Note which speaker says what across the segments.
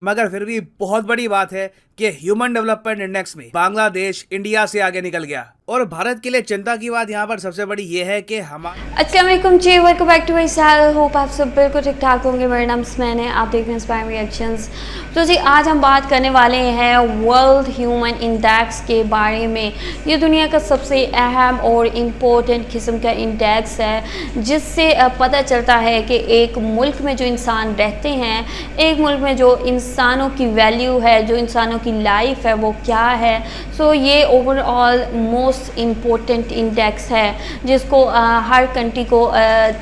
Speaker 1: मगर फिर भी बहुत बड़ी बात है कि ह्यूमन डेवलपमेंट इंडेक्स में बांग्लादेश इंडिया से आगे निकल गया। और भारत के लिए चिंता की बात यहाँ पर सबसे बड़ी ये है कि हमारे
Speaker 2: अस्सलाम वालेकुम जी, welcome back to my channel. Hope आप सब बिल्कुल ठीक ठाक होंगे। मेरा नाम स्मैन है, आप देख रहे हैं इंस्पायरिंग रिएक्शंस। तो जी आज हम बात करने वाले हैं वर्ल्ड ह्यूमन इंडेक्स के बारे में। ये दुनिया का सबसे अहम और इम्पोर्टेंट किस्म का इंडेक्स है, जिससे पता चलता है कि एक मुल्क में जो इंसान रहते हैं, एक मुल्क में जो इंसानों की वैल्यू है, जो इंसानों की लाइफ है, वो क्या है। सो ये ओवरऑल मोस्ट इम्पोर्टेंट इंडेक्स है, जिसको हर कंट्री को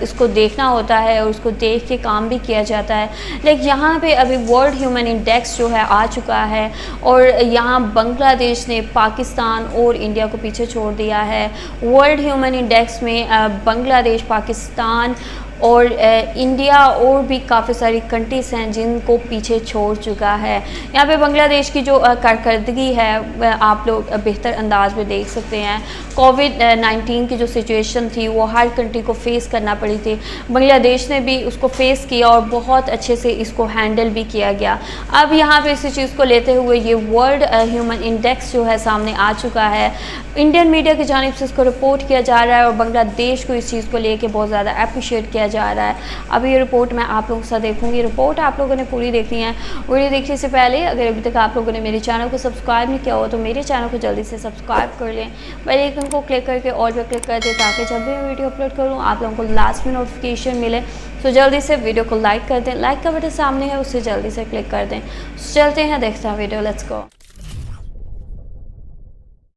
Speaker 2: इसको देखना होता है और उसको देख के काम भी किया जाता है। लेकिन यहाँ पे अभी वर्ल्ड ह्यूमन इंडेक्स जो है आ चुका है और यहाँ बांग्लादेश ने पाकिस्तान और इंडिया को पीछे छोड़ दिया है। वर्ल्ड ह्यूमन इंडेक्स में बांग्लादेश, पाकिस्तान और इंडिया और भी काफ़ी सारी कंट्रीज़ हैं जिनको पीछे छोड़ चुका है। यहाँ पे बांग्लादेश की जो कारकर्दगी है आप लोग बेहतर अंदाज में देख सकते हैं। कोविड-19 की जो सिचुएशन थी वो हर कंट्री को फेस करना पड़ी थी। बांग्लादेश ने भी उसको फेस किया और बहुत अच्छे से इसको हैंडल भी किया गया। अब यहाँ पे इसी चीज़ को लेते हुए ये वर्ल्ड ह्यूमन इंडेक्स जो है सामने आ चुका है। इंडियन मीडिया की जानिब से इसको रिपोर्ट किया जा रहा है और बांग्लादेश को इस चीज़ को लेके बहुत ज़्यादा अप्रिशिएट किया जा रहा है। अब ये रिपोर्ट मैं आप लोगों के साथ देखूंगी। रिपोर्ट आप लोगों ने पूरी देखनी है। वीडियो देखने से पहले अगर अभी तक आप लोगों ने मेरे चैनल को सब्सक्राइब नहीं किया हो तो मेरे चैनल को जल्दी से सब्सक्राइब कर लें। बेल आइकन को क्लिक करके ऑल पे क्लिक कर दें ताकि जब भी मैं वीडियो अपलोड करूँ आप लोगों को लास्ट में नोटिफिकेशन मिले। तो जल्दी से वीडियो को लाइक कर दें। लाइक का बटन सामने है, उससे जल्दी से क्लिक कर दें। चलते हैं, देखते हैं video. Let's go.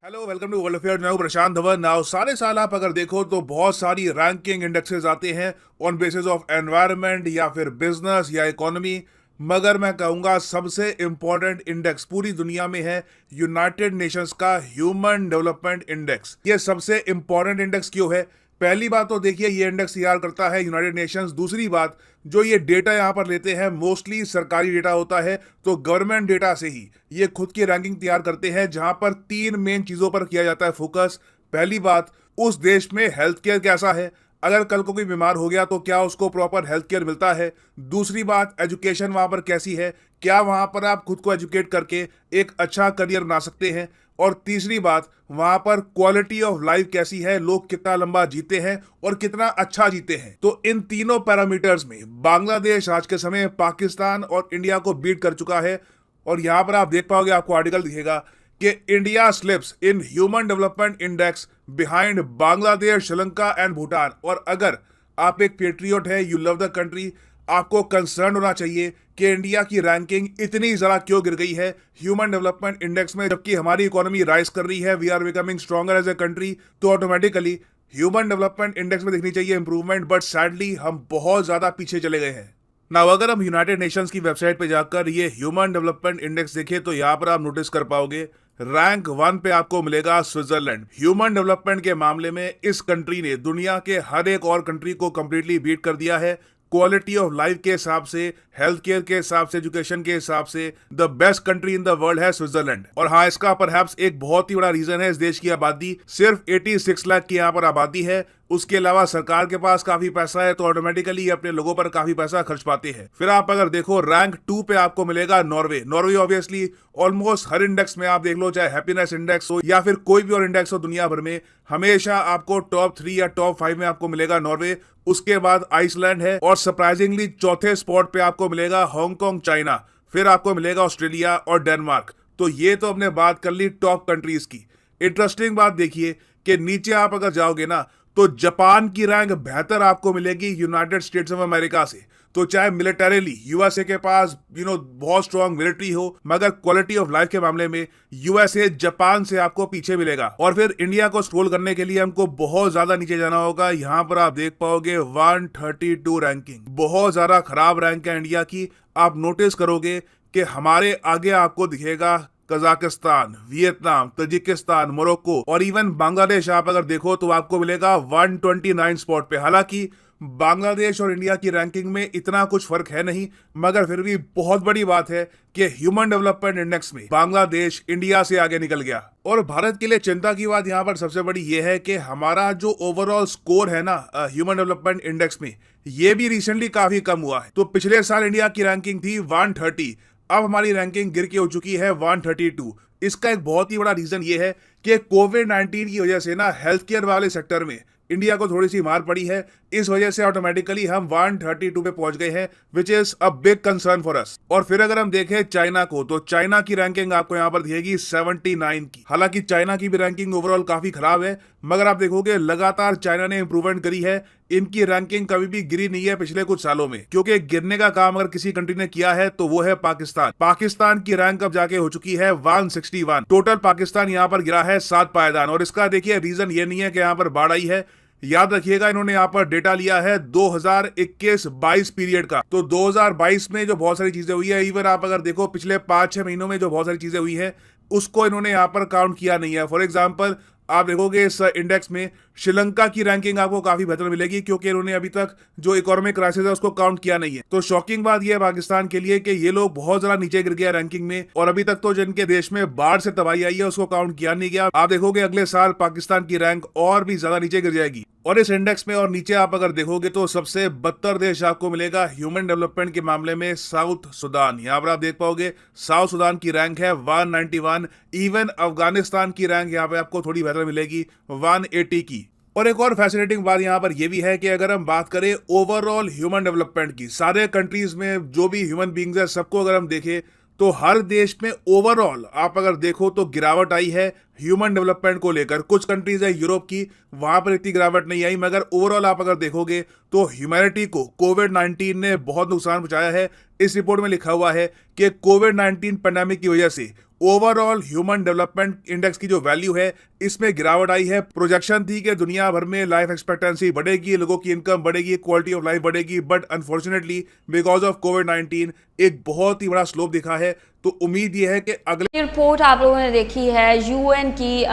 Speaker 1: Hello, welcome to world affair. मैं हूं प्रशांत धवन। नाउ सारे साल आप अगर देखो तो बहुत सारी रैंकिंग इंडेक्सेस आते हैं ऑन बेसिस ऑफ एनवायरनमेंट या फिर बिजनेस या इकोनॉमी। मगर मैं कहूँगा सबसे इम्पोर्टेंट इंडेक्स पूरी दुनिया में है यूनाइटेड नेशंस का ह्यूमन डेवलपमेंट इंडेक्स। ये सबसे इम्पोर्टेंट इंडेक्स क्यों है? पहली बात तो देखिए, ये इंडेक्स तैयार करता है यूनाइटेड नेशंस। दूसरी बात, जो ये डेटा यहाँ पर लेते हैं मोस्टली सरकारी डेटा होता है, तो गवर्नमेंट डेटा से ही ये खुद की रैंकिंग तैयार करते हैं, जहां पर तीन मेन चीजों पर किया जाता है फोकस। पहली बात, उस देश में हेल्थ केयर कैसा है, अगर कल को कोई बीमार हो गया तो क्या उसको प्रॉपर हेल्थ केयर मिलता है। दूसरी बात, एजुकेशन वहां पर कैसी है, क्या वहां पर आप खुद को एजुकेट करके एक अच्छा करियर बना सकते हैं। और तीसरी बात, वहां पर क्वालिटी ऑफ लाइफ कैसी है, लोग कितना लंबा जीते हैं और कितना अच्छा जीते हैं। तो इन तीनों पैरामीटर्स में बांग्लादेश आज के समय पाकिस्तान और इंडिया को बीट कर चुका है। और यहां पर आप देख पाओगे, आपको आर्टिकल दिखेगा कि India slips in human development index behind Bangladesh, Sri Lanka and Bhutan. और अगर आप एक पेट्रियोट है, यू लव द कंट्री, आपको कंसर्न होना चाहिए कि इंडिया की रैंकिंग इतनी ज़्यादा क्यों गिर गई है ह्यूमन डेवलपमेंट इंडेक्स में, जबकि हमारी इकोनॉमी राइज कर रही है, we are becoming stronger as a country. तो ऑटोमेटिकली ह्यूमन डेवलपमेंट इंडेक्स में दिखनी चाहिए इंप्रूवमेंट, बट सैडली हम बहुत ज़्यादा पीछे चले गए हैं। नाउ अगर हम यूनाइटेड नेशंस की वेबसाइट पे जाकर ये ह्यूमन डेवलपमेंट इंडेक्स देखें तो यहाँ पर आप नोटिस कर पाओगे रैंक 1 पे आपको मिलेगा स्विट्जरलैंड। ह्यूमन डेवलपमेंट के मामले में इस कंट्री ने दुनिया के हर एक और कंट्री को कंप्लीटली बीट कर दिया है। क्वालिटी ऑफ लाइफ के हिसाब से, हेल्थ केयर के हिसाब से, एजुकेशन के हिसाब से the best country in the world है स्विट्जरलैंड। और हाँ, इसका परहैप्स एक बहुत ही बड़ा रीजन है इस देश की आबादी सिर्फ 86 लाख की यहाँ पर आबादी है। उसके अलावा सरकार के पास काफी पैसा है, तो ऑटोमेटिकली अपने लोगों पर काफी पैसा खर्च पाते हैं। फिर आप अगर देखो रैंक 2 पे आपको मिलेगा नॉर्वे। नॉर्वे ऑब्वियसली ऑलमोस्ट हर इंडेक्स में आप देख लो, चाहे हैप्पीनेस इंडेक्स हो या फिर कोई भी और इंडेक्स हो दुनिया भर में, हमेशा आपको टॉप 3 या टॉप 5 में आपको मिलेगा नॉर्वे। उसके बाद आइसलैंड है और सरप्राइजिंगली चौथे स्पॉट पे आपको मिलेगा हांगकांग, चाइना। फिर आपको मिलेगा ऑस्ट्रेलिया और डेनमार्क। तो ये तो हमने बात कर ली टॉप कंट्रीज की। इंटरेस्टिंग बात देखिए कि नीचे आप अगर जाओगे ना तो जापान की रैंक बेहतर आपको मिलेगी यूनाइटेड स्टेट्स ऑफ अमेरिका से। तो चाहे मिलिटरीली यूएसए के पास बहुत स्ट्रॉन्ग मिलिट्री हो, मगर क्वालिटी ऑफ लाइफ के मामले में यूएसए जापान से आपको पीछे मिलेगा। और फिर इंडिया को स्क्रॉल करने के लिए हमको बहुत ज्यादा नीचे जाना होगा। यहाँ पर आप देख पाओगे 132 रैंकिंग, बहुत ज्यादा खराब रैंक है इंडिया की। आप नोटिस करोगे कि हमारे आगे आपको दिखेगा कजाकिस्तान, वियतनाम, तजिकिस्तान, मोरक्को और इवन बांग्लादेश। आप अगर देखो तो आपको मिलेगा 129 स्पॉट पे। हालांकि बांग्लादेश और इंडिया की रैंकिंग में इतना कुछ फर्क है नहीं, मगर फिर भी बहुत बड़ी बात है कि ह्यूमन डेवलपमेंट इंडेक्स में बांग्लादेश इंडिया से आगे निकल गया। और भारत के लिए चिंता की बात यहाँ पर सबसे बड़ी यह है कि हमारा जो ओवरऑल स्कोर है ना ह्यूमन डेवलपमेंट इंडेक्स में, ये भी रिसेंटली काफी कम हुआ है। तो पिछले साल इंडिया की रैंकिंग थी 130, अब हमारी रैंकिंग गिर के हो चुकी है 132। इसका एक बहुत ही बड़ा रीजन ये है कि कोविड-19 की वजह से ना हेल्थ केयर वाले सेक्टर में इंडिया को थोड़ी सी मार पड़ी है। इस वजह से ऑटोमेटिकली हम 132 पे पहुंच गए हैं, which is a big concern for us. और फिर अगर हम देखें चाइना को, तो चाइना की रैंकिंग आपको यहां पर दिखेगी 79 की। हालांकि चाइना की भी रैंकिंग ओवरऑल काफी खराब है, मगर आप देखोगे लगातार चाइना ने इंप्रूवमेंट करी है। इनकी रैंकिंग कभी भी गिरी नहीं है पिछले कुछ सालों में, क्योंकि गिरने का काम अगर किसी कंट्री ने किया है तो वो है पाकिस्तान। पाकिस्तान की रैंक अब जाके हो चुकी है 161। टोटल पाकिस्तान यहाँ पर गिरा है 7 पायदान। और इसका देखिए रीजन ये नहीं है कि यहाँ पर बाढ़ आई है। याद रखिएगा, इन्होंने यहाँ पर डेटा लिया है 2021-22 पीरियड का। तो 2022 में जो बहुत सारी चीजें हुई है, इवन आप अगर देखो पिछले 5-6 महीनों में जो बहुत सारी चीजें हुई है, उसको इन्होंने यहाँ पर काउंट किया नहीं है। फॉर एग्जाम्पल आप देखोगे इस इंडेक्स में श्रीलंका की रैंकिंग आपको काफी बेहतर मिलेगी, क्योंकि इन्होंने अभी तक जो इकोनॉमिक क्राइसिस है उसको काउंट किया नहीं है। तो शॉकिंग बात यह है पाकिस्तान के लिए कि ये लोग बहुत ज्यादा नीचे गिर गया रैंकिंग में, और अभी तक तो जिनके देश में बाढ़ से तबाही आई है उसको काउंट किया नहीं गया। आप देखोगे अगले साल पाकिस्तान की रैंक और भी ज्यादा नीचे गिर जाएगी। और इस इंडेक्स में और नीचे आप अगर देखोगे तो सबसे बदतर देश आपको मिलेगा ह्यूमन डेवलपमेंट के मामले में साउथ सुडान। यहाँ पर आप देख पाओगे साउथ सुडान की रैंक है 191। इवन अफगानिस्तान की रैंक यहाँ पे आपको थोड़ी बेहतर मिलेगी 180 की। और एक और फैसिनेटिंग बात यहाँ पर यह भी है कि अगर हम बात करें ओवरऑल ह्यूमन डेवलपमेंट की, सारे कंट्रीज में जो भी ह्यूमन बींग्स है सबको अगर हम देखें तो हर देश में ओवरऑल आप अगर देखो तो गिरावट आई है ह्यूमन डेवलपमेंट को लेकर। कुछ कंट्रीज है यूरोप की, वहां पर इतनी गिरावट नहीं आई, मगर ओवरऑल आप अगर देखोगे तो ह्यूमैनिटी को कोविड-19 ने बहुत नुकसान पहुंचाया है। इस रिपोर्ट में लिखा हुआ है कि कोविड-19 पैंडेमिक की वजह से ओवरऑल ह्यूमन डेवलपमेंट इंडेक्स की जो वैल्यू है इसमें गिरावट आई है। प्रोजेक्शन थी कि दुनिया भर में लाइफ एक्सपेक्टेंसी बढ़ेगी, लोगों की इनकम बढ़ेगी, क्वालिटी ऑफ लाइफ बढ़ेगी, बट अनफॉर्चुनेटली बिकॉज ऑफ कोविड-19 एक बहुत ही बड़ा स्लोप दिखा है। तो उम्मीद ये है कि अगले
Speaker 2: रिपोर्ट आप लोगों ने देखी है यूएन की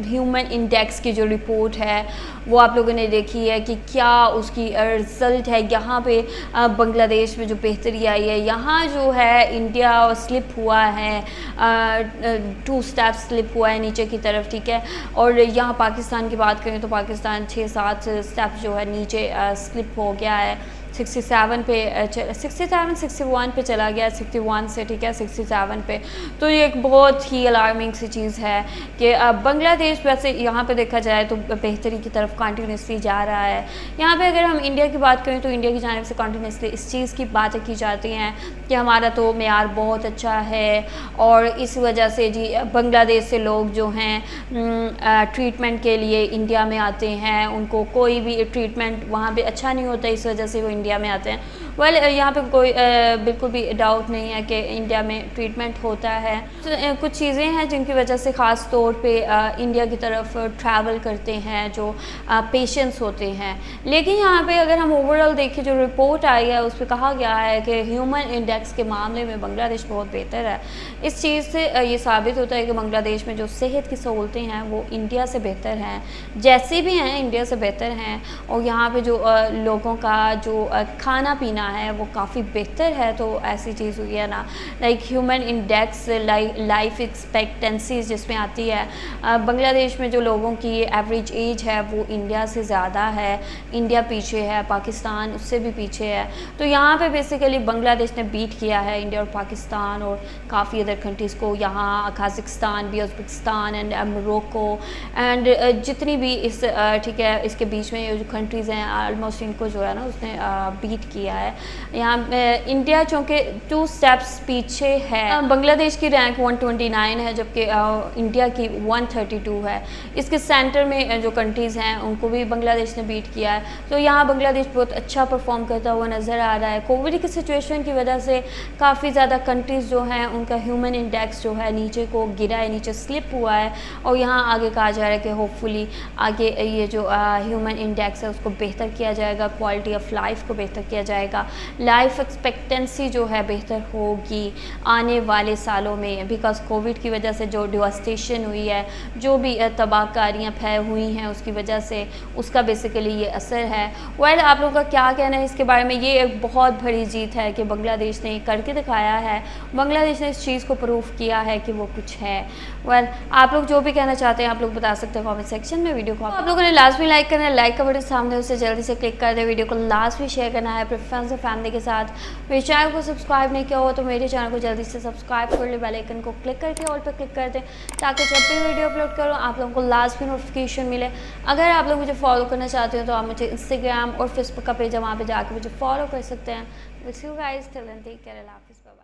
Speaker 2: ह्यूमन इंडेक्स की जो रिपोर्ट है वो आप लोगों ने देखी है कि क्या उसकी रिजल्ट है। यहाँ पे बांग्लादेश में जो बेहतरी आई है, यहाँ जो है इंडिया स्लिप हुआ है, 2 स्टेप स्लिप हुआ है नीचे की तरफ, ठीक है। और यहाँ पाकिस्तान की बात करें तो पाकिस्तान 6-7 स्टेप जो है नीचे स्लिप हो गया है। 67 पे 61 पे चला गया, 61 से, ठीक है, 67 पे। तो ये एक बहुत ही अलार्मिंग सी चीज़ है कि बांग्लादेश वैसे यहाँ पे देखा जाए तो बेहतरी की तरफ कंटिन्यूसली जा रहा है। यहाँ पे अगर हम इंडिया की बात करें तो इंडिया की जानिब से कंटिन्यूसली इस चीज़ की बातें की जाती हैं कि हमारा तो मेयार बहुत अच्छा है, और इस वजह से जी बांग्लादेश से लोग जो हैं ट्रीटमेंट के लिए इंडिया में आते हैं, उनको कोई भी ट्रीटमेंट वहाँ पे अच्छा नहीं होता, इस वजह से वो इंडिया में आते हैं। वेल यहाँ पे कोई बिल्कुल भी डाउट नहीं है कि इंडिया में ट्रीटमेंट होता है। तो कुछ चीज़ें हैं जिनकी वजह से ख़ास तौर पे इंडिया की तरफ ट्रैवल करते हैं जो पेशेंट्स होते हैं। लेकिन यहाँ पे अगर हम ओवरऑल देखें, जो रिपोर्ट आई है उस पर कहा गया है कि ह्यूमन इंडेक्स के मामले में बांग्लादेश बहुत बेहतर है। इस चीज़ से ये साबित होता है कि बांग्लादेश में जो सेहत की सहूलतें हैं वो इंडिया से बेहतर हैं, जैसे भी हैं इंडिया से बेहतर हैं। और यहाँ पे जो लोगों का जो खाना पीना है वो काफ़ी बेहतर है। तो ऐसी चीज़ हुई है ना, like human index life expectancy जिसमें आती है, बांग्लादेश में जो लोगों की एवरेज एज है वो इंडिया से ज़्यादा है। इंडिया पीछे है, पाकिस्तान उससे भी पीछे है। तो यहाँ पे बेसिकली बांग्लादेश ने बीट किया है इंडिया और पाकिस्तान और काफ़ी अदर कंट्रीज़ को। यहाँ काज़ाकिस्तान भी, उज़्बेकिस्तान एंड मोरक्को एंड जितनी भी इस ठीक है इसके बीच में जो कंट्रीज़ हैं ऑलमोस्ट इनको जो है ना उसने बीट किया है। यहाँ इंडिया चूँकि 2 स्टेप्स पीछे है। बांग्लादेश की रैंक 129 है जबकि इंडिया की 132 है। इसके सेंटर में जो कंट्रीज़ हैं उनको भी बांग्लादेश ने बीट किया है। तो यहाँ बांग्लादेश बहुत अच्छा परफॉर्म करता हुआ नज़र आ रहा है। कोविड की सिचुएशन की वजह से काफ़ी ज़्यादा कंट्रीज़ जो हैं उनका ह्यूमन इंडेक्स जो है नीचे को गिरा है, नीचे स्लिप हुआ है। और यहाँ आगे कहा जा रहा है कि होपफुली आगे ये जो ह्यूमन इंडेक्स है उसको बेहतर किया जाएगा, क्वालिटी ऑफ लाइफ को बेहतर किया जाएगा, लाइफ एक्सपेक्टेंसी जो है बेहतर होगी आने वाले सालों में। बिकॉज कोविड की वजह से जो डिवास्टेशन हुई है, जो भी तबाहकारियाँ फैल हुई हैं उसकी वजह से उसका बेसिकली ये असर है। वेल आप लोगों का क्या कहना है इसके बारे में? ये एक बहुत बड़ी जीत है कि बांग्लादेश ने करके दिखाया है, बांग्लादेश ने इस चीज़ को प्रूव किया है कि वो कुछ है। वेल आप लोग जो भी कहना चाहते हैं आप लोग बता सकते हैं कमेंट सेक्शन में। वीडियो को आप लोगों ने लास्ट में लाइक करना है, लाइक का बटन सामने उसे जल्दी से क्लिक कर दे। वीडियो को लास्ट में शेयर करना है, प्रेफरेंस फ्रेंड्स और फैमिली के साथ। मेरे चैनल को सब्सक्राइब नहीं किया हो तो मेरे चैनल को जल्दी से सब्सक्राइब कर ले, बेल आइकन को क्लिक करके ऑल पर क्लिक कर दें ताकि जब भी वीडियो अपलोड करूँ आप लोगों को लास्ट में नोटिफिकेशन मिले। अगर आप लोग मुझे फॉलो करना चाहते हो तो आप मुझे इंस्टाग्राम और फेसबुक का पेज है, वहाँ पर जाकर मुझे फॉलो कर सकते हैं। Will see you guys, till then take care, अल्लाह हाफिज़, बाय बाय।